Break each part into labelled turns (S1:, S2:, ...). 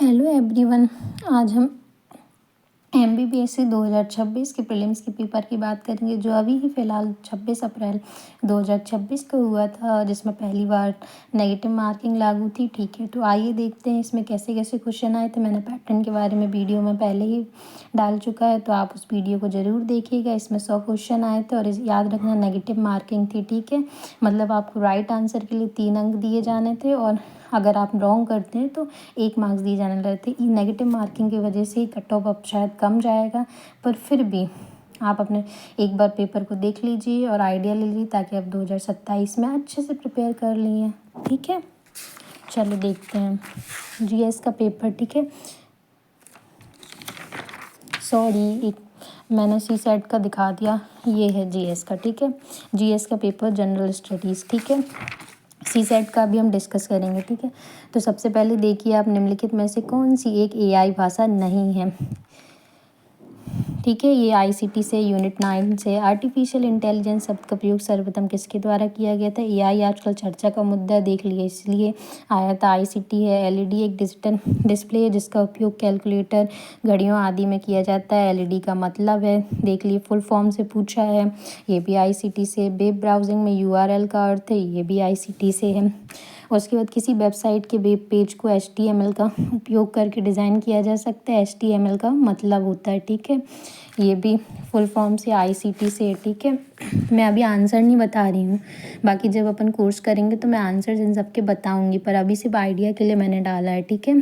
S1: Hello everyone. आज हम MBBSC 2026 के प्रीलिम्स के पेपर की बात करेंगे, जो अभी ही फ़िलहाल 26 अप्रैल 2026 को हुआ था, जिसमें पहली बार नेगेटिव मार्किंग लागू थी। ठीक है, तो आइए देखते हैं इसमें कैसे कैसे क्वेश्चन आए थे। मैंने पैटर्न के बारे में वीडियो में पहले ही डाल चुका है, तो आप उस वीडियो को ज़रूर देखिएगा। इसमें 100 क्वेश्चन आए थे और याद रखना नेगेटिव मार्किंग थी। ठीक है, मतलब आपको राइट आंसर के लिए 3 अंक दिए जाने थे और अगर आप रॉन्ग करते हैं तो 1 मार्क्स दिए जाने लगे थे। नेगेटिव मार्किंग की वजह से कट ऑफ अब शायद कम जाएगा, पर फिर भी आप अपने एक बार पेपर को देख लीजिए और आइडिया ले लीजिए, ताकि आप 2027 में अच्छे से प्रिपेयर कर लिए। ठीक है, चलो देखते हैं GS का पेपर। ठीक है, सॉरी, एक मैंने CSET का दिखा दिया, ये है GS का। ठीक है, GS का पेपर जनरल स्टडीज़। ठीक है, CSET का भी हम डिस्कस करेंगे। ठीक है, तो सबसे पहले देखिए, आप निम्नलिखित में से कौन सी एक AI भाषा नहीं है। ठीक है, ये ICT से यूनिट 9 से आर्टिफिशियल इंटेलिजेंस शब्द का प्रयोग सर्वप्रथम किसके द्वारा किया गया था। AI आजकल चर्चा का मुद्दा देख लिया, इसलिए आया था। ICT है। LED एक डिजिटल डिस्प्ले है जिसका उपयोग कैलकुलेटर, घड़ियों आदि में किया जाता है। LED का मतलब है, देख लिए, फुल फॉर्म से पूछा है, ये भी ICT से। वेब ब्राउजिंग में URL का अर्थ है, ये भी ICT से है। उसके बाद किसी वेबसाइट के वेब पेज को HTML का उपयोग करके डिज़ाइन किया जा सकता है। HTML का मतलब होता है, ठीक है, ये भी फुल फॉर्म से ICT से है। ठीक है, मैं अभी आंसर नहीं बता रही हूँ, बाकी जब अपन कोर्स करेंगे तो मैं आंसर इन सब के बताऊँगी, पर अभी सिर्फ आइडिया के लिए मैंने डाला है। ठीक है,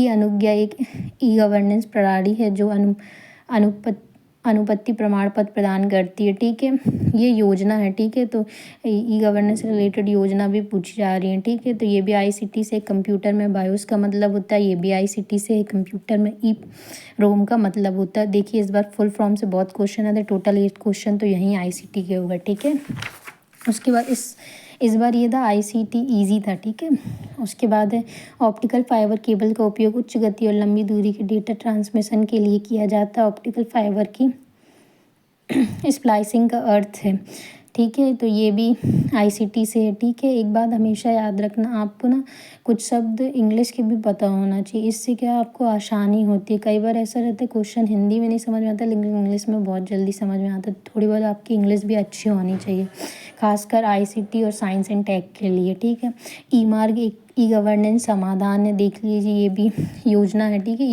S1: अनुज्ञा एक गवर्नेंस प्रणाली है जो अनुपत्ति प्रमाण पत्र प्रदान करती है। ठीक है, ये योजना है। ठीक है, तो गवर्नेंस से रिलेटेड योजना भी पूछी जा रही है। ठीक है, तो ये भी ICT से। कंप्यूटर में बायोस का मतलब होता है, ये भी ICT से। कंप्यूटर में रोम का मतलब होता है। देखिए, इस बार फुल फॉर्म से बहुत क्वेश्चन आते, टोटल 8 क्वेश्चन तो यहीं ICT के होगा। ठीक है, उसके बाद इस बार ये था ICT ईजी था। ठीक है, उसके बाद है ऑप्टिकल फाइबर केबल का उपयोग उच्च गति और लंबी दूरी के डेटा ट्रांसमिशन के लिए किया जाता है। ऑप्टिकल फाइबर की स्प्लाइसिंग का अर्थ है। ठीक है, तो ये भी ICT से है। ठीक है, एक बात हमेशा याद रखना, आपको ना कुछ शब्द इंग्लिश के भी पता होना चाहिए, इससे क्या आपको आसानी होती है। कई बार ऐसा रहता है क्वेश्चन हिंदी में नहीं समझ में आता, लेकिन इंग्लिश में बहुत जल्दी समझ में आता है। थोड़ी बहुत आपकी इंग्लिश भी अच्छी होनी चाहिए, खासकर ICT और साइंस एंड टेक के लिए। ठीक है, ई-मार्ग एक गवर्नेंस समाधान है, देख लीजिए, ये भी योजना है। ठीक है,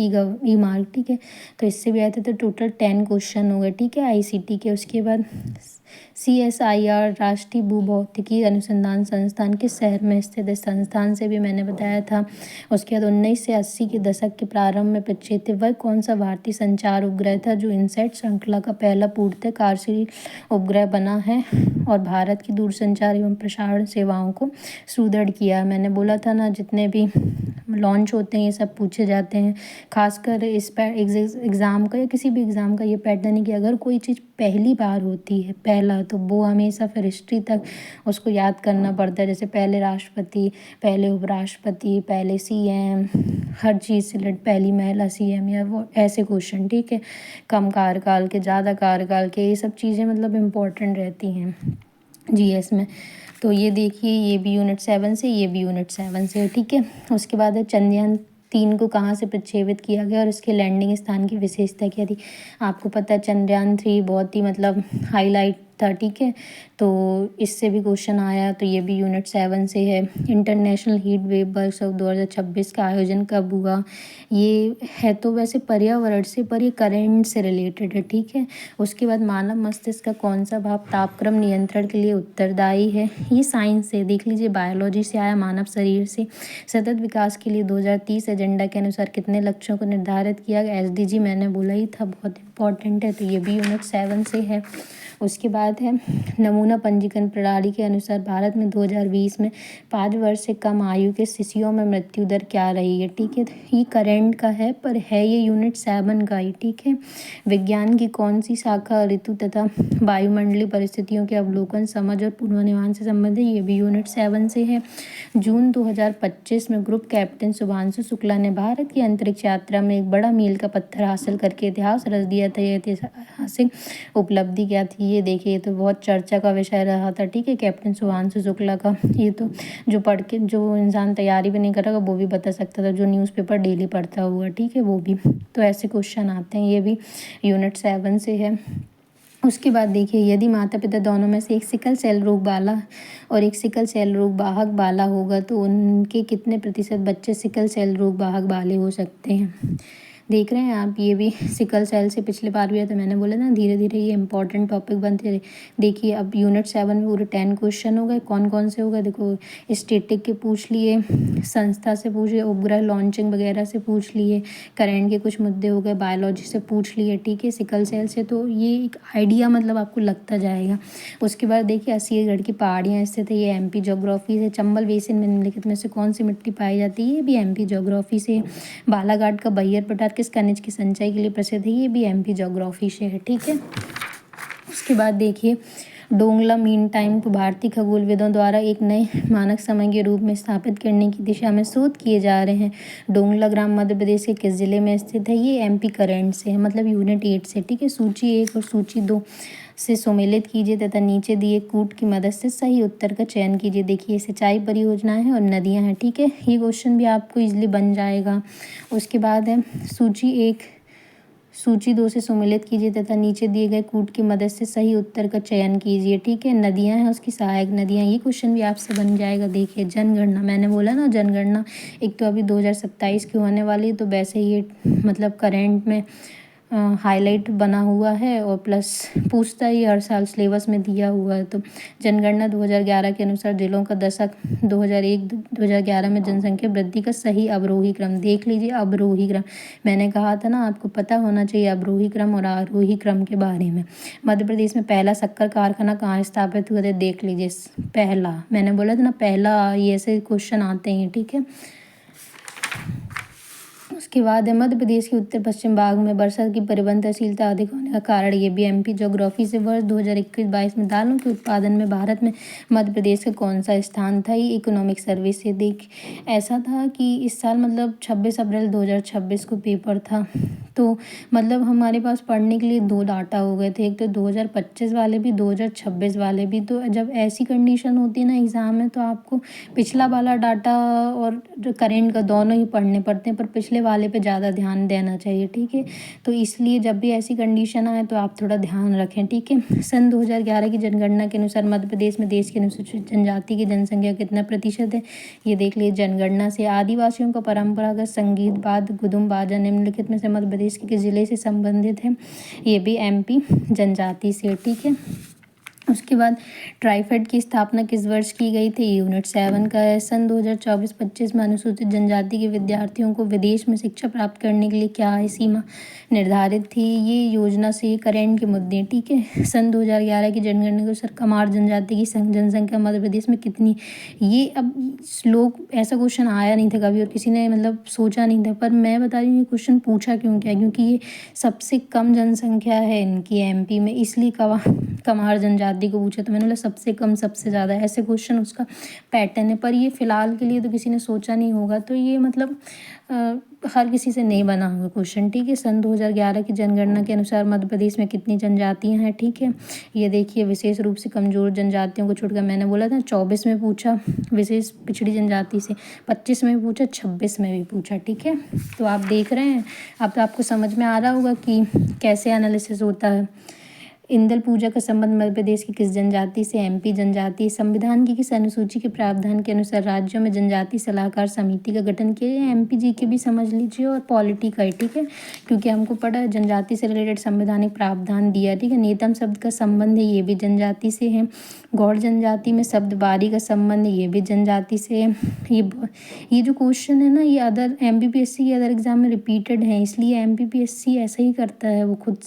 S1: ई-मार्ग। ठीक है, तो इससे भी आए थे, तो टोटल 10 क्वेश्चन हो गए। ठीक है, ICT के। उसके बाद CSIR राष्ट्रीय भूभौतिकी अनुसंधान संस्थान किस शहर में स्थित है। संस्थान से भी मैंने बताया था। उसके बाद 1980 के दशक के प्रारंभ में प्रक्षेपित वह कौन सा भारतीय संचार उपग्रह था जो इनसैट श्रृंखला का पहला पूर्णतः कार्यशील उपग्रह बना है और भारत की दूरसंचार एवं प्रसारण सेवाओं को सुदृढ़ किया। मैंने बोला था ना, जितने भी लॉन्च होते हैं ये सब पूछे जाते हैं, खासकर इस एग्ज़ाम का या किसी भी एग्ज़ाम का ये पैटर्न है कि अगर कोई चीज़ पहली बार होती है, पहला, तो वो हमेशा फिर हिस्ट्री तक उसको याद करना पड़ता है। जैसे पहले राष्ट्रपति, पहले उपराष्ट्रपति, पहले CM, हर चीज़ से पहली महिला CM, या वो ऐसे क्वेश्चन। ठीक है, कम कार्यकाल के, ज़्यादा कार्यकाल के, ये सब चीज़ें मतलब इम्पोर्टेंट रहती हैं GS में। तो ये देखिए, ये भी यूनिट 7 से, ये भी यूनिट 7 से है। ठीक है, उसके बाद है चंद्रयान 3 को कहाँ से प्रक्षेपित किया गया और इसके लैंडिंग स्थान की विशेषता क्या थी। आपको पता है चंद्रयान 3 बहुत ही मतलब हाईलाइट था। ठीक है, तो इससे भी क्वेश्चन आया, तो ये भी यूनिट 7 से है। इंटरनेशनल हीट वेव वर्कशॉप 2026 का आयोजन कब हुआ। ये है तो वैसे पर्यावरण से, पर ये करंट से रिलेटेड है। ठीक है, उसके बाद मानव मस्तिष्क का कौन सा भाग तापक्रम नियंत्रण के लिए उत्तरदायी है। ये साइंस से, देख लीजिए, बायोलॉजी से आया, मानव शरीर से। सतत विकास के लिए 2030 एजेंडा के अनुसार कितने लक्ष्यों को निर्धारित किया गया। SDG मैंने बोला ही था, बहुत इंपॉर्टेंट है, तो ये भी यूनिट 7 से है। उसके बाद है नमूना पंजीकरण प्रणाली के अनुसार भारत में 2020 में 5 वर्ष से कम आयु के शिशुओं में मृत्यु दर क्या रही है। ठीक है, ये करंट का है, पर है ये यूनिट 7 का ही। ठीक है, विज्ञान की कौन सी शाखा ऋतु तथा वायुमंडलीय परिस्थितियों के अवलोकन, समझ और पूर्वानुमान से संबंधित, ये भी यूनिट 7 से है। जून 2025 में ग्रुप कैप्टन शुभांशु शुक्ला ने भारत की अंतरिक्ष यात्रा में एक बड़ा मील का पत्थर हासिल करके इतिहास रच दिया। ऐतिहासिक उपलब्धि क्या थी। ये देखिए, ये तो बहुत चर्चा का विषय रहा था, ठीक है, कैप्टन सुधांशु शुक्ला का। ये तो जो पढ़ के जो इंसान तैयारी भी नहीं कर रहा वो भी बता सकता था, जो न्यूज़पेपर डेली पढ़ता हुआ, ठीक है, वो भी। तो ऐसे क्वेश्चन आते हैं, ये भी यूनिट 7 से है। उसके बाद देखिए, यदि माता पिता दोनों में से एक सिकल सेल रोग वाला और एक सिकल सेल रोग वाहक वाला होगा तो उनके कितने प्रतिशत बच्चे सिकल सेल रोग वाहक वाले हो सकते हैं। देख रहे हैं आप, ये भी सिकल सेल से पिछले बार भी है, तो मैंने बोला ना धीरे धीरे ये इंपॉर्टेंट टॉपिक बनते रहे। देखिए, अब यूनिट 7 में पूरे 10 क्वेश्चन हो गए। कौन कौन से हो गए देखो, स्टैटिक के पूछ लिए, संस्था से पूछ लिए, उपग्रह लॉन्चिंग वगैरह से पूछ लिए, करंट के कुछ मुद्दे हो गए, बायोलॉजी से पूछ लिए, ठीक है, सिकल सेल से। तो ये एक आइडिया मतलब आपको लगता जाएगा। उसके बाद देखिए, अस्सीगढ़ की पहाड़ियाँ स्थित है, ये एमपी ज्योग्राफी से। चंबल बेसिन में निम्नलिखित में से कौन सी मिट्टी पाई जाती है, ये भी एमपी ज्योग्राफी से। बालाघाट का बैयर पठार किस खनिज की सिंचाई के लिए प्रसिद्ध है, ये भी एमपी ज्योग्राफी से है, ठीक है। उसके बाद देखिए, डोंगला मीन टाइम को भारतीय खगोलविदों द्वारा एक नए मानक समय के रूप में स्थापित करने की दिशा में शोध किए जा रहे हैं। डोंगला ग्राम मध्य प्रदेश के किस जिले में स्थित है, ये एमपी करंट से है, मतलब यूनिट 8 से, ठीक है। सूची 1 और सूची 2 से सम्मिलित कीजिए तथा नीचे दिए कूट की मदद से सही उत्तर का चयन कीजिए। देखिए, सिंचाई परियोजनाएं हैं और नदियां हैं, ठीक है। ये क्वेश्चन भी आपको इजीली बन जाएगा। उसके बाद है सूची 1 सूची 2 से सम्मिलित कीजिए तथा नीचे दिए गए कूट की मदद से सही उत्तर का चयन कीजिए, ठीक है। नदियां हैं, उसकी सहायक नदियां, ये क्वेश्चन भी आपसे बन जाएगा। देखिए, जनगणना, मैंने बोला ना जनगणना एक तो अभी 2027 की होने वाली, तो वैसे ये मतलब करंट में हाईलाइट बना हुआ है और प्लस पूछता ही हर साल सिलेबस में दिया हुआ है। तो जनगणना 2011 के अनुसार जिलों का दशक 2001-2011 में जनसंख्या वृद्धि का सही अवरोही क्रम देख लीजिए। अवरोही क्रम, मैंने कहा था ना आपको पता होना चाहिए अवरोही क्रम और आरोही क्रम के बारे में। मध्य प्रदेश में पहला शक्कर कारखाना कहाँ स्थापित हुआ था, देख लीजिए। पहला, मैंने बोला था ना पहला, ये ऐसे क्वेश्चन आते हैं, ठीक है। उसके बाद है मध्य प्रदेश के उत्तर पश्चिम भाग में वर्षा की परिवर्तनशीलता अधिक होने का कारण, ये भी एमपी ज्योग्राफी से। वर्ष 2021-22 में दालों के उत्पादन में भारत में मध्य प्रदेश का कौन सा स्थान था, ये इकोनॉमिक सर्वे से। देख, ऐसा था कि इस साल मतलब 26 अप्रैल 2026 को पेपर था, तो मतलब हमारे पास पढ़ने के लिए 2 डाटा हो गए थे, एक तो 2025 वाले भी, 2026 वाले भी। तो जब ऐसी कंडीशन होती है ना एग्ज़ाम में, तो आपको पिछला वाला डाटा और करेंट का दोनों ही पढ़ने पड़ते हैं, पर पिछले वाले पे ज़्यादा ध्यान देना चाहिए, ठीक है। तो इसलिए जब भी ऐसी कंडीशन आए तो आप थोड़ा ध्यान रखें, ठीक है। सन 2011 की जनगणना के अनुसार मध्य प्रदेश में देश की अनुसूचित जनजाति की जनसंख्या कितना प्रतिशत है, ये देख लीजिए जनगणना से। आदिवासियों का परंपरागत संगीत वाद्य गुदुम बाजा निम्नलिखित में से मध्य प्रदेश के किस जिले से संबंधित है, ये भी एमपी जनजाति से, ठीक है। उसके बाद ट्राइफेड की स्थापना किस वर्ष की गई थी, यूनिट 7 का है। सन 2024-25 में अनुसूचित जनजाति के विद्यार्थियों को विदेश में शिक्षा प्राप्त करने के लिए क्या है सीमा निर्धारित थी, ये योजना से करेंट के मुद्दे, ठीक है। सन 2011 की जनगणना के अनुसार कमार जनजाति की जनसंख्या मध्य प्रदेश में कितनी, ये अब लोग ऐसा क्वेश्चन आया नहीं था कभी और किसी ने मतलब सोचा नहीं था, पर मैं बता रही हूँ ये क्वेश्चन पूछा क्यों क्या, क्योंकि ये सबसे कम जनसंख्या है इनकी एमपी में, इसलिए कमार जनजाति को पूछा। तो मैंने बोला सबसे कम सबसे ज़्यादा, ऐसे क्वेश्चन उसका पैटर्न है, पर ये फ़िलहाल के लिए तो किसी ने सोचा नहीं होगा, तो ये मतलब हर किसी से नहीं बना हुआ क्वेश्चन, ठीक है। सन 2011 की जनगणना के अनुसार मध्य प्रदेश में कितनी जनजातियां हैं, ठीक है। ये देखिए, विशेष रूप से कमज़ोर जनजातियों को छोड़कर, मैंने बोला था 24 में पूछा विशेष पिछड़ी जनजाति से, 25 में भी पूछा, 26 में भी पूछा, ठीक है। तो आप देख रहे हैं, अब तो आपको समझ में आ रहा होगा कि कैसे एनालिसिस होता है। इंदल पूजा का संबंध मध्य प्रदेश की किस जनजाति से, एमपी जनजाति। संविधान की किस अनुसूची के प्रावधान के अनुसार राज्यों में जनजाति सलाहकार समिति का गठन किया गया, एमपी जी के भी समझ लीजिए और पॉलिटी का है, ठीक है, क्योंकि हमको पता है जनजाति से रिलेटेड संवैधानिक प्रावधान दिया, ठीक है। नेतम शब्द का संबंध है, ये भी जनजाति से है। गौड़ जनजाति में शब्द बारी का संबंध है, ये भी जनजाति से है। ये जो क्वेश्चन है ना, ये अदर एमपीपीएससी के अदर एग्जाम में रिपीटेड है, इसलिए एमपीपीएससी ऐसा ही करता है, वो खुद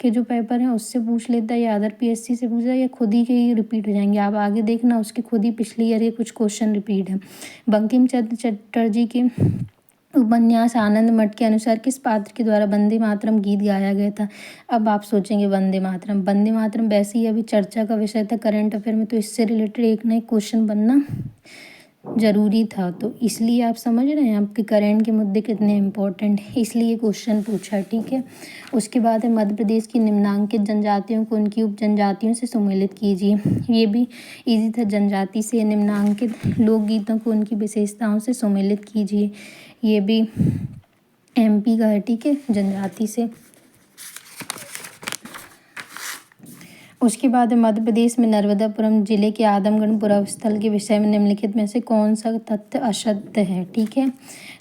S1: के जो पेपर हैं उससे पूछ लेता है या अदर पीएससी से पूछा या खुद ही के ही रिपीट हो जाएंगे। आप आगे देखना, उसके खुद ही पिछले ईयर के कुछ क्वेश्चन रिपीट है। बंकिम चंद्र चटर्जी के उपन्यास आनंद मठ के अनुसार किस पात्र के द्वारा वंदे मातरम गीत गाया गया था। अब आप सोचेंगे वंदे मातरम वैसे ही अभी चर्चा का विषय था करंट अफेयर में, तो इससे रिलेटेड एक ना एक क्वेश्चन बनना ज़रूरी था। तो इसलिए आप समझ रहे हैं आपके करंट के मुद्दे कितने इम्पोर्टेंट हैं, इसलिए क्वेश्चन पूछा, ठीक है। उसके बाद है मध्य प्रदेश की निम्नांकित जनजातियों को उनकी उप जनजातियों से सम्मिलित कीजिए। ये भी इजी था। जनजाति से निम्नांकित लोकगीतों को उनकी विशेषताओं से सम्मिलित कीजिए। ये भी एमपी का है, ठीक है, जनजाति से। उसके बाद मध्य प्रदेश में नर्मदापुरम जिले के आदमगढ़ पुरास्थल के विषय में निम्नलिखित में से कौन सा तथ्य असत्य है, ठीक है।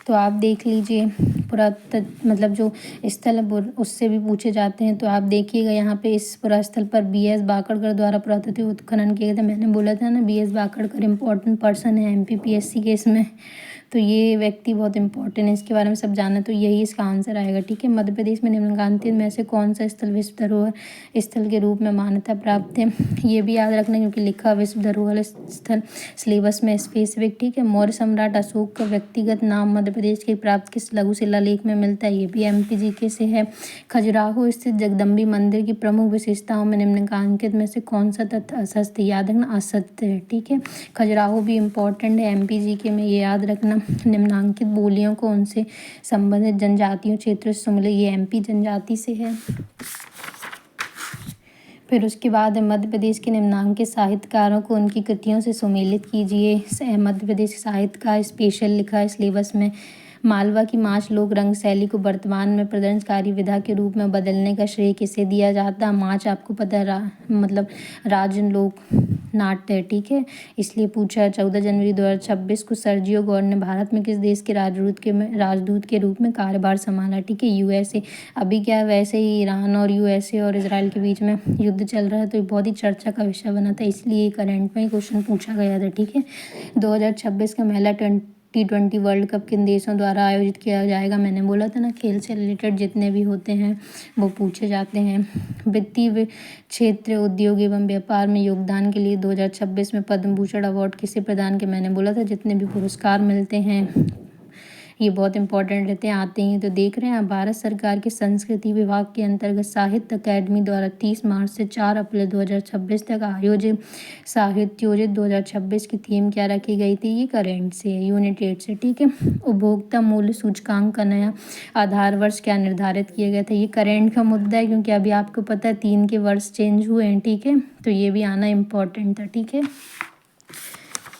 S1: तो आप देख लीजिए मतलब जो स्थल है उससे भी पूछे जाते हैं। तो आप देखिएगा यहाँ पे इस पुरास्थल पर BS बाकड़कर द्वारा पुरातत्व उत्खनन किया गया था। मैंने बोला था ना BS बाकड़कर इम्पोर्टेंट पर्सन है MPPSC के इसमें। तो ये व्यक्ति बहुत इंपॉर्टेंट है, इसके बारे में सब जानना। तो यही इसका आंसर आएगा, ठीक है। मध्य प्रदेश में निम्नलिखित में से कौन सा स्थल विश्व धरोहर स्थल के रूप में मान्यता प्राप्त है। ये भी याद रखना क्योंकि लिखा विश्व धरोहर स्थल सिलेबस में स्पेसिफिक, ठीक है। मौर्य सम्राट अशोक का व्यक्तिगत नाम मध्य प्रदेश के प्राप्त किस लघु शिलालेख में मिलता है। ये भी MPGK से है। खजुराहो स्थित जगदम्बी मंदिर की प्रमुख विशेषताओं में निम्नलिखित में से कौन सा तथ्य असत्य, याद रखना असत्य है, ठीक है। खजुराहो भी इम्पोर्टेंट है MPGK में, ये याद रखना। निम्नांकित बोलियों को उनसे संबंधित जनजातियों क्षेत्र से सम्मिलित, ये MP जनजाति से है। फिर उसके बाद मध्य प्रदेश के निम्नांकित साहित्यकारों को उनकी कृतियों से सम्मिलित कीजिए। मध्य प्रदेश साहित्य का स्पेशल लिखा है सिलेबस में। मालवा की माच लोक रंग शैली को वर्तमान में प्रदर्शनकारी विधा के रूप में बदलने का श्रेय किसे दिया जाता है। माच आपको पता है मतलब राज्य लोक नाट्य है, ठीक है, इसलिए पूछा है। 14 जनवरी 2026 को सर्जियो गौर ने भारत में किस देश के राजदूत के रूप में कार्यभार संभाला, ठीक है, USA। अभी क्या है, वैसे ही ईरान और USA और इसराइल के बीच में युद्ध चल रहा है, तो बहुत ही चर्चा का विषय बना था, इसलिए करंट में ही क्वेश्चन पूछा गया था, ठीक है। 2026 का महिला T20 वर्ल्ड कप किन देशों द्वारा आयोजित किया जाएगा। मैंने बोला था ना, खेल से रिलेटेड जितने भी होते हैं वो पूछे जाते हैं। वित्तीय क्षेत्र, उद्योग एवं व्यापार में योगदान के लिए 2026 में पद्म भूषण अवार्ड किसे प्रदान किया। मैंने बोला था जितने भी पुरस्कार मिलते हैं ये बहुत इंपॉर्टेंट रहते हैं, आते हैं। तो देख रहे हैं आप, भारत सरकार के संस्कृति विभाग के अंतर्गत साहित्य अकादमी द्वारा 30 मार्च से 4 अप्रैल 2026 तक आयोजित साहित्योजित 2026 की थीम क्या रखी गई थी। ये करेंट से है, यूनिट 8 से, ठीक है। उपभोक्ता मूल्य सूचकांक का नया आधार वर्ष क्या निर्धारित किया गया था। ये करेंट का मुद्दा है क्योंकि अभी आपको पता है 3 के वर्ष चेंज हुए हैं, ठीक है। तो ये भी आना इम्पोर्टेंट था, ठीक है।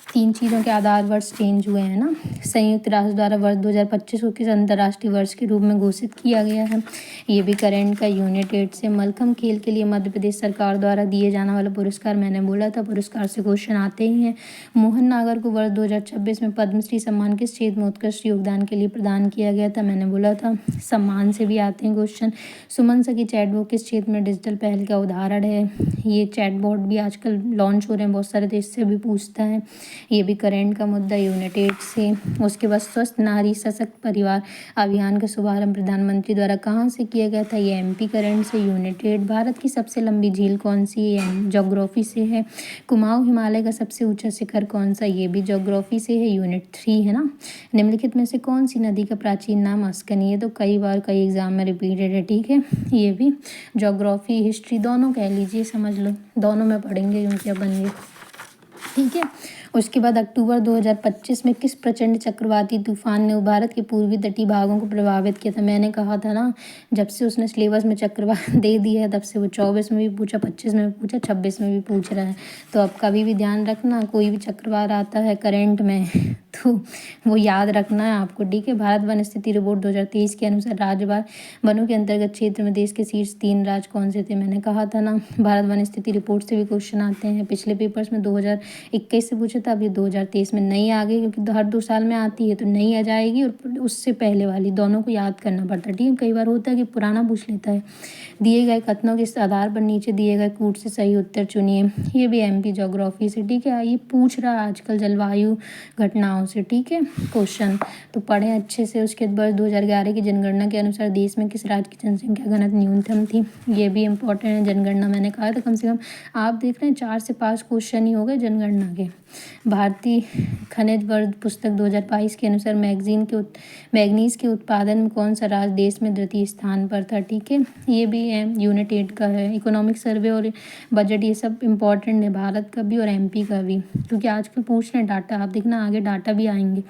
S1: 3 चीज़ों के आधार वर्ष चेंज हुए हैं ना। संयुक्त राष्ट्र द्वारा वर्ष 2025 को किस अंतर्राष्ट्रीय वर्ष के रूप में घोषित किया गया है। ये भी करंट का यूनिट 8 से। मलखम्ब खेल के लिए मध्य प्रदेश सरकार द्वारा दिए जाने वाला पुरस्कार, मैंने बोला था पुरस्कार से क्वेश्चन आते ही हैं। मोहन नागर को वर्ष 2026 में पद्मश्री सम्मान किस क्षेत्र में उत्कृष्ट योगदान के लिए प्रदान किया गया था। मैंने बोला था सम्मान से भी आते हैं क्वेश्चन। सुमन सखी चैटबॉट किस क्षेत्र में डिजिटल पहल का उदाहरण है। ये चैटबॉट भी आजकल लॉन्च हो रहे हैं बहुत सारे, तो इससे भी पूछता है। ये भी करंट का मुद्दा, यूनिट 8 से। उसके बाद स्वस्थ नारी सशक्त परिवार अभियान का शुभारंभ प्रधानमंत्री द्वारा कहाँ से किया गया था। ये MP करंट से, यूनिट 8। भारत की सबसे लंबी झील कौन सी है, ज्योग्राफी से है। कुमाऊं हिमालय का सबसे ऊंचा शिखर कौन सा, ये भी ज्योग्राफी से है, यूनिट 3 है ना। निम्नलिखित में से कौन सी नदी का प्राचीन नाम अस्कनी है। तो कई बार कई एग्जाम में रिपीटेड है, ठीक है। ये भी ज्योग्राफी हिस्ट्री दोनों कह लीजिए, समझ लो दोनों में पढ़ेंगे क्योंकि अपन ये, ठीक है। उसके बाद अक्टूबर 2025 में किस प्रचंड चक्रवाती तूफान ने भारत के पूर्वी तटीय भागों को प्रभावित किया था। मैंने कहा था ना, जब से उसने सिलेबस में चक्रवात दे दिया है तब से वो 24 में भी पूछा, 25 में भी पूछा, 26 में भी पूछ रहा है। तो अब कभी भी ध्यान रखना, कोई भी चक्रवात आता है करंट में तो वो याद रखना है आपको, ठीक है। भारत वन स्थिति रिपोर्ट 2023 के अनुसार राज्य वनों के अंतर्गत क्षेत्र में देश के शीर्ष 3 राज्य कौन से थे। मैंने कहा था ना, भारत वन स्थिति रिपोर्ट से भी क्वेश्चन आते हैं। पिछले पेपर्स में 2021 से पूछा था, अभी 2023 में नई आ गई क्योंकि हर 2 साल में आती है, तो नई आ जाएगी और उससे पहले वाली, दोनों को याद करना पड़ता है, ठीक है। कई बार होता है कि पुराना पूछ लेता है। दिए गए कथनों के आधार पर नीचे दिए गए कूट से सही उत्तर चुनिए। ये भी MP ज्योग्राफी से, ठीक है। ये पूछ रहा है आजकल जलवायु घटनाओं जनगणनाओं से, ठीक है। क्वेश्चन तो पढ़ें अच्छे से। उसके बाद वर्ष 2011 की जनगणना के अनुसार देश में किस राज्य की जनसंख्या घनत्व न्यूनतम थी, ये भी इम्पोर्टेंट है। जनगणना मैंने कहा था कम से कम आप देख रहे हैं 4 से 5 क्वेश्चन ही हो गए जनगणना के। भारतीय खनिज वर्ग पुस्तक 2022 के अनुसार मैग्नीज के उत्पादन में कौन सा राज्य देश में द्वितीय स्थान पर था, ठीक है। ये भी है यूनिट 8 का है। इकोनॉमिक सर्वे और बजट ये सब इम्पोर्टेंट है, भारत का भी और एमपी का भी, क्योंकि आजकल पूछ रहे हैं डाटा। आप देखना आगे डाटा भी आएंगे।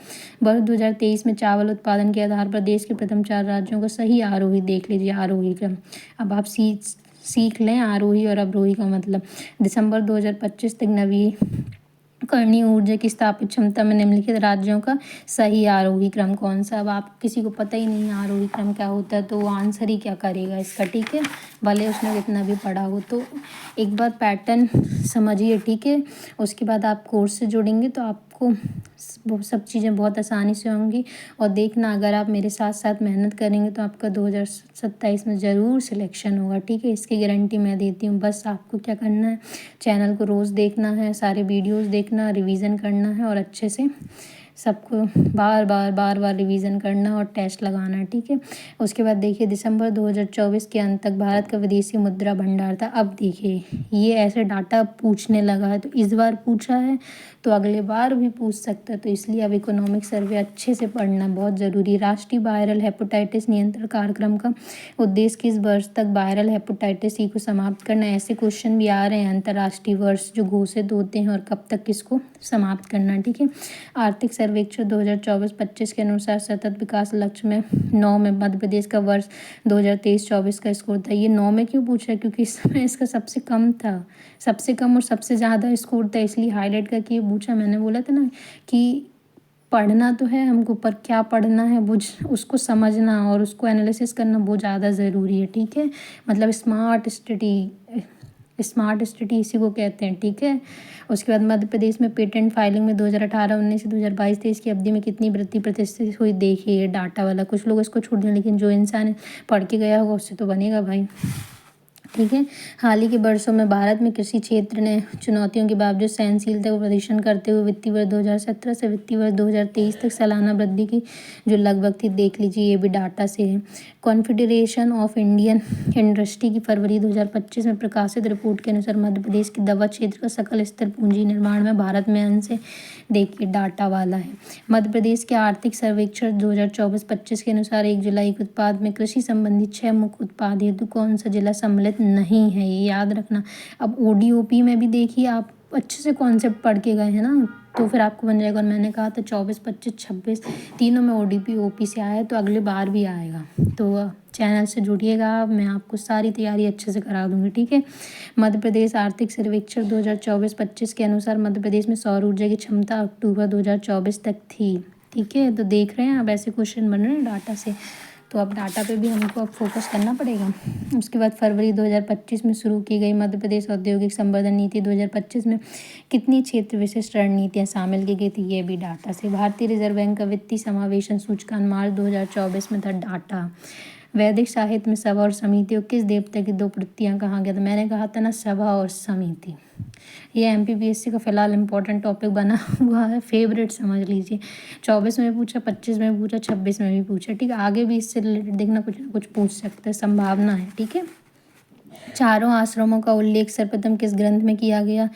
S1: वर्ष 2023 में चावल उत्पादन के आधार पर देश के प्रथम 4 राज्यों का सही आरोही देख लीजिए, आरोही क्रम। अब आप सीख लें आरोही और अवरोही का मतलब। दिसंबर 2025 तक नवीकरणीय ऊर्जा की स्थापित क्षमता में निम्नलिखित राज्यों का सही आरोही क्रम कौन सा। अब आप किसी को पता ही नहीं है आरोही क्रम क्या होता है तो वो आंसर ही क्या करेगा इसका, ठीक है, भले उसने कितना भी पढ़ा हो। तो एक बार पैटर्न समझिए, ठीक है। उसके बाद आप कोर्स से जुड़ेंगे तो आपको वो सब चीज़ें बहुत आसानी से होंगी। और देखना अगर आप मेरे साथ साथ मेहनत करेंगे तो आपका 2027 में ज़रूर सिलेक्शन होगा, ठीक है। इसकी गारंटी मैं देती हूँ। बस आपको क्या करना है, चैनल को रोज़ देखना है, सारे वीडियोस देखना, रिवीजन करना है और अच्छे से सबको बार बार रिवीजन करना और टेस्ट लगाना है, ठीक है। उसके बाद देखिए दिसंबर 2024 के अंत तक भारत का विदेशी मुद्रा भंडार था। अब देखिए ये ऐसे डाटा पूछने लगा है तो इस बार पूछा है तो अगले बार भी पूछ सकता है, तो इसलिए अब इकोनॉमिक सर्वे अच्छे से पढ़ना बहुत ज़रूरी। राष्ट्रीय वायरल हेपेटाइटिस नियंत्रण कार्यक्रम का उद्देश्य किस वर्ष तक वायरल हेपेटाइटिस सी को समाप्त करना। ऐसे क्वेश्चन भी आ रहे हैं, अंतर्राष्ट्रीय वर्ष जो घोषित होते हैं और कब तक किसको समाप्त करना, ठीक है। आर्थिक सर्वेक्षण 2024-25 के अनुसार सतत विकास लक्ष्य में 9 में मध्य प्रदेश का वर्ष 2023-24 का स्कोर था। ये 9 में क्यों पूछा है, क्योंकि इस समय इसका सबसे कम था, सबसे कम और सबसे ज़्यादा स्कोर था, इसलिए हाईलाइट करके ये पूछा। मैंने बोला था ना कि पढ़ना तो है हमको, पर क्या पढ़ना है वो उसको समझना और उसको एनालिसिस करना वो ज़्यादा ज़रूरी है, ठीक है। मतलब स्मार्ट स्टडी इसी को कहते हैं, ठीक है। उसके बाद मध्य प्रदेश में पेटेंट फाइलिंग में 2018-19 से 2022-23 की अवधि में कितनी वृद्धि प्रतिशत हुई, देखिए डाटा वाला। कुछ लोग इसको छोड़ दें लेकिन जो इंसान पढ़ के गया होगा उससे तो बनेगा भाई, ठीक है। हाल ही के वर्षों में भारत में कृषि क्षेत्र ने चुनौतियों के बावजूद सहनशीलता का प्रदर्शन करते हुए वित्तीय वर्ष 2017 से वित्तीय वर्ष 2023 तक सालाना वृद्धि की जो लगभग थी, देख लीजिए ये भी डाटा से है। कॉन्फेडरेशन ऑफ इंडियन इंडस्ट्री की फरवरी 2025 में प्रकाशित रिपोर्ट के अनुसार मध्य प्रदेश के दवा क्षेत्र का सकल स्तर पूंजी निर्माण में भारत में अंश है, देखिए डाटा वाला है। मध्य प्रदेश के आर्थिक सर्वेक्षण 2024-25 के अनुसार 1 जुलाई के उत्पाद में कृषि संबंधी 6 मुख्य उत्पाद हेतु कौन सा जिला सम्मिलित नहीं है, ये याद रखना। अब ओडीओपी में भी देखिए आप अच्छे से कॉन्सेप्ट पढ़ के गए हैं ना, तो फिर आपको बन जाएगा। और मैंने कहा था 24, 25, 26 तीनों में ओडीपी ओपी से आया है तो अगले बार भी आएगा। तो चैनल से जुड़िएगा, मैं आपको सारी तैयारी अच्छे से करा दूंगी, ठीक है। मध्य प्रदेश आर्थिक सर्वेक्षण 2024-25 के अनुसार मध्य प्रदेश में सौर ऊर्जा की क्षमता अक्टूबर 2024 तक थी, ठीक है। तो देख रहे हैं अब ऐसे क्वेश्चन बन रहे हैं डाटा से, तो अब डाटा पे भी हमको अब फोकस करना पड़ेगा। उसके बाद फरवरी 2025 में शुरू की गई मध्य प्रदेश औद्योगिक संवर्धन नीति 2025 में कितनी क्षेत्र विशिष्ट रणनीतियाँ शामिल की गई थी, ये भी डाटा से। भारतीय रिजर्व बैंक का वित्तीय समावेशन सूचकांक मार्च 2024 में था, डाटा। वैदिक साहित्य में सभा और समिति और किस देवता की 2 प्रतियां कहा गया था, मैंने कहा था ना सभा और समिति। ये एमपीपीएससी का फिलहाल इंपॉर्टेंट टॉपिक बना हुआ है, फेवरेट समझ लीजिए। 24 में भी पूछा, 25 में भी पूछा, 26 में भी पूछा, ठीक है। आगे भी इससे रिलेटेड देखना कुछ ना कुछ पूछ सकते हैं, संभावना है, ठीक है। चारों आश्रमों का उल्लेख सर्वप्रथम किस ग्रंथ में किया गया,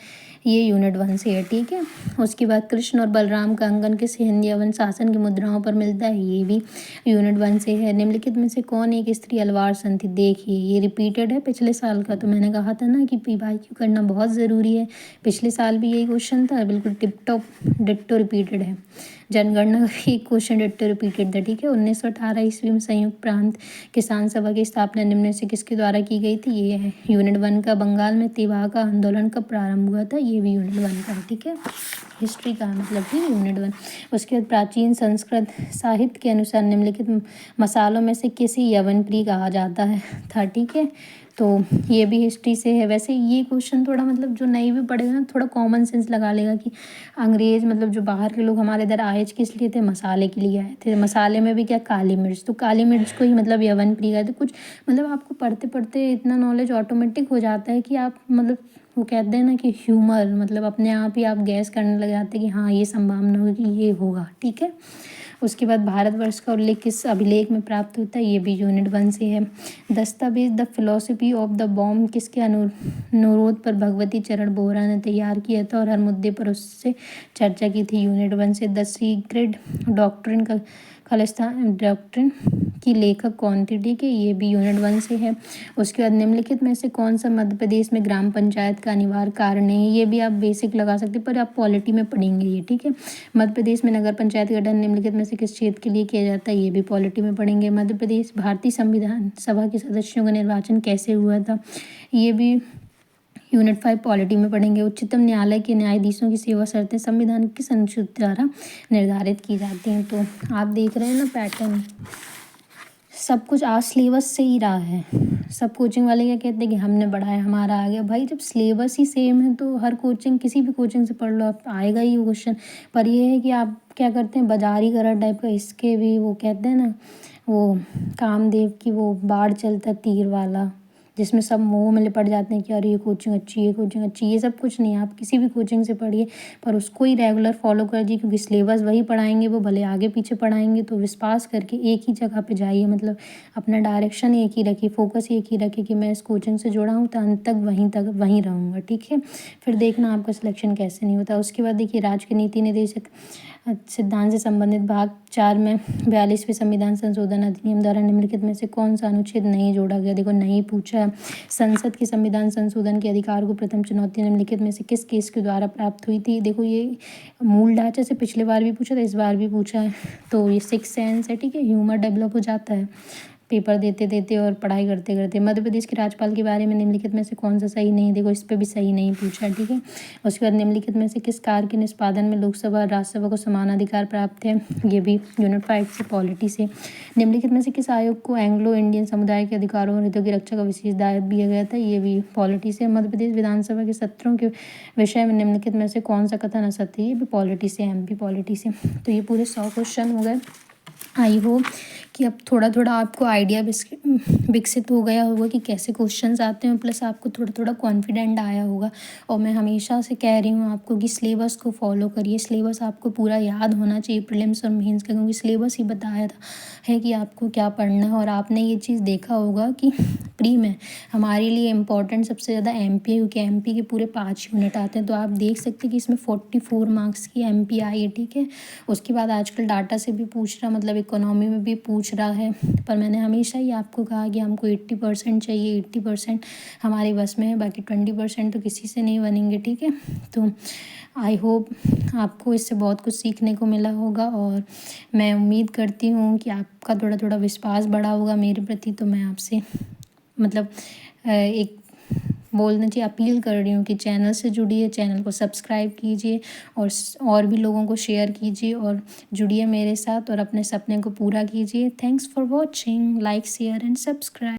S1: ये यूनिट 1 से है, ठीक है। उसके बाद कृष्ण और बलराम का अंकन किस हिंदी अवन शासन की मुद्राओं पर मिलता है, ये भी यूनिट 1 से है। निम्नलिखित में से कौन एक स्त्री अलवार सन थी, देखिए ये रिपीटेड है पिछले साल का, तो मैंने कहा था ना कि PYQ करना बहुत ज़रूरी है। पिछले साल भी यही क्वेश्चन था, बिल्कुल टिप टॉप डिट्टो रिपीटेड है। जनगणना का भी एक क्वेश्चन डिट्टो रिपीटेड था, ठीक है। 1918 ईस्वी में संयुक्त प्रांत किसान सभा की स्थापना निम्न से किसके द्वारा की गई थी, ये है यूनिट 1 का। बंगाल में तेभागा आंदोलन कब प्रारंभ हुआ था, ये भी यूनिट 1 का है, ठीक है। हिस्ट्री का मतलब कि यूनिट 1। उसके बाद प्राचीन संस्कृत साहित्य के अनुसार निम्नलिखित मसालों में से किसे यवन प्रिय कहा जाता है था, ठीक है। तो ये भी हिस्ट्री से है। वैसे ये क्वेश्चन थोड़ा मतलब जो नहीं भी पढ़ेगा ना, थोड़ा कॉमन सेंस लगा लेगा कि अंग्रेज मतलब जो बाहर के लोग हमारे इधर आए किस लिए थे, मसाले के लिए आए थे। मसाले में भी क्या, काली मिर्च, तो काली मिर्च को ही मतलब यवन प्रिय कहते। कुछ मतलब आपको पढ़ते पढ़ते इतना नॉलेज ऑटोमेटिक हो जाता है कि आप मतलब वो कहते हैं ना कि ह्यूमर, मतलब अपने आप ही आप गैस करने लग जाते हैं कि हाँ ये संभावना होगी कि ये होगा, ठीक है। उसके बाद भारतवर्ष का उल्लेख किस अभिलेख में प्राप्त होता है, ये भी यूनिट 1 से है। दस्तावेज the philosophy of the bomb किसके अनुरोध पर भगवती चरण बोहरा ने तैयार किया था और हर मुद्दे पर उससे चर्चा की थी, यूनिट 1 से। द सीक्रेट डॉक्ट्रिन का खालिस्तान डॉक्ट्रिन की लेखक कौन थी, ठीक है, ये भी यूनिट 1 से है। उसके बाद निम्नलिखित में से कौन सा मध्य प्रदेश में ग्राम पंचायत का अनिवार्य कार्य नहीं है, ये भी आप बेसिक लगा सकते हैं पर आप पॉलिटी में पढ़ेंगे ये, ठीक है। मध्य प्रदेश में नगर पंचायत का गठन निम्नलिखित में से किस क्षेत्र के लिए किया जाता है, ये भी पॉलिटी में पढ़ेंगे। मध्य प्रदेश भारतीय संविधान सभा के सदस्यों का निर्वाचन कैसे हुआ था, ये भी यूनिट 5 पॉलिटी में पढ़ेंगे। उच्चतम न्यायालय के न्यायाधीशों की सेवा शर्तें संविधान किस अनुच्छेद द्वारा निर्धारित की जाती हैं। तो आप देख रहे हैं ना पैटर्न, सब कुछ आज सिलेबस से ही रहा है। सब कोचिंग वाले क्या कहते हैं कि हमने बढ़ाया हमारा आ गया, भाई जब सिलेबस ही सेम है तो हर कोचिंग किसी भी कोचिंग से पढ़ लो आप आएगा ही क्वेश्चन। पर ये है कि आप क्या करते हैं बाजारी करा टाइप का, इसके भी वो कहते हैं ना वो कामदेव की वो बाढ़ चलता तीर वाला, जिसमें सब मोह में लिपट जाते हैं कि अरे ये कोचिंग अच्छी है, कोचिंग अच्छी, ये सब कुछ नहीं है। आप किसी भी कोचिंग से पढ़िए पर उसको ही रेगुलर फॉलो कर दीजिए, क्योंकि सिलेबस वही पढ़ाएंगे, वो भले आगे पीछे पढ़ाएंगे। तो विश्वास करके एक ही जगह पे जाइए, मतलब अपना डायरेक्शन एक ही रखिए, फोकस एक ही रखिए कि मैं इस कोचिंग से जुड़ा हूँ तो अंत तक वहीं रहूँगा, ठीक है। फिर देखना आपका सिलेक्शन कैसे नहीं होता। उसके बाद देखिए राज्य के नीति निर्देशक सिद्धांत से संबंधित भाग 4 में 42वें संविधान संशोधन अधिनियम द्वारा निम्नलिखित में से कौन सा अनुच्छेद नहीं जोड़ा गया, देखो नहीं पूछा है। संसद के संविधान संशोधन के अधिकार को प्रथम चुनौती निम्नलिखित में से किस केस के द्वारा प्राप्त हुई थी, देखो ये मूल ढांचे से पिछले बार भी पूछा था, इस बार भी पूछा है। तो ये 6th सेंस है, ठीक है, ह्यूमर डेवलप हो जाता है पेपर देते देते और पढ़ाई करते करते। मध्य प्रदेश के राज्यपाल के बारे में निम्नलिखित में से कौन सा सही नहीं, देखो इस पर भी सही नहीं पूछा, ठीक है। उसके बाद निम्नलिखित में से किस कार्य के निष्पादन में लोकसभा और राज्यसभा को समान अधिकार प्राप्त है, ये भी यूनिट 5 से पॉलिटी से। निम्नलिखित में से किस आयोग को एंग्लो इंडियन समुदाय के अधिकारों और हितों की रक्षा का विशेष दायित्व दिया गया था, ये भी पॉलिटी से। मध्य प्रदेश विधानसभा के सत्रों के विषय में निम्नलिखित में से कौन सा कथन असत्य है, ये भी पॉलिटी से, MP पॉलिटी से। तो ये पूरे 100 क्वेश्चन हो गए। आई होप कि अब थोड़ा थोड़ा आपको आइडिया विकसित हो गया होगा कि कैसे क्वेश्चंस आते हैं, प्लस आपको थोड़ा थोड़ा कॉन्फिडेंट आया होगा। और मैं हमेशा से कह रही हूँ आपको कि सिलेबस को फॉलो करिए, सिलेबस आपको पूरा याद होना चाहिए प्रीलिम्स और मेंस का, क्योंकि सिलेबस ही बताया था है कि आपको क्या पढ़ना है। और आपने ये चीज़ देखा होगा कि प्री में हमारे लिए इम्पॉर्टेंट सबसे ज़्यादा MP है, क्योंकि MP के पूरे 5 यूनिट आते हैं। तो आप देख सकते हैं कि इसमें 44 मार्क्स की MP आई है, ठीक है। उसके बाद आजकल डाटा से भी पूछ रहा, मतलब इकोनॉमी में भी पूछ रहा है। पर मैंने हमेशा ही आपको कहा कि हमको 80% चाहिए, 80% हमारे बस में है, बाकी 20% तो किसी से नहीं बनेंगे, ठीक है। तो आई होप आपको इससे बहुत कुछ सीखने को मिला होगा और मैं उम्मीद करती हूँ कि आपका थोड़ा थोड़ा विश्वास बढ़ा होगा मेरे प्रति। तो मैं आपसे मतलब एक बोलना चाहिए अपील कर रही हूँ कि चैनल से जुड़िए, चैनल को सब्सक्राइब कीजिए और भी लोगों को शेयर कीजिए और जुड़िए मेरे साथ और अपने सपने को पूरा कीजिए। Thanks for watching, like share and subscribe.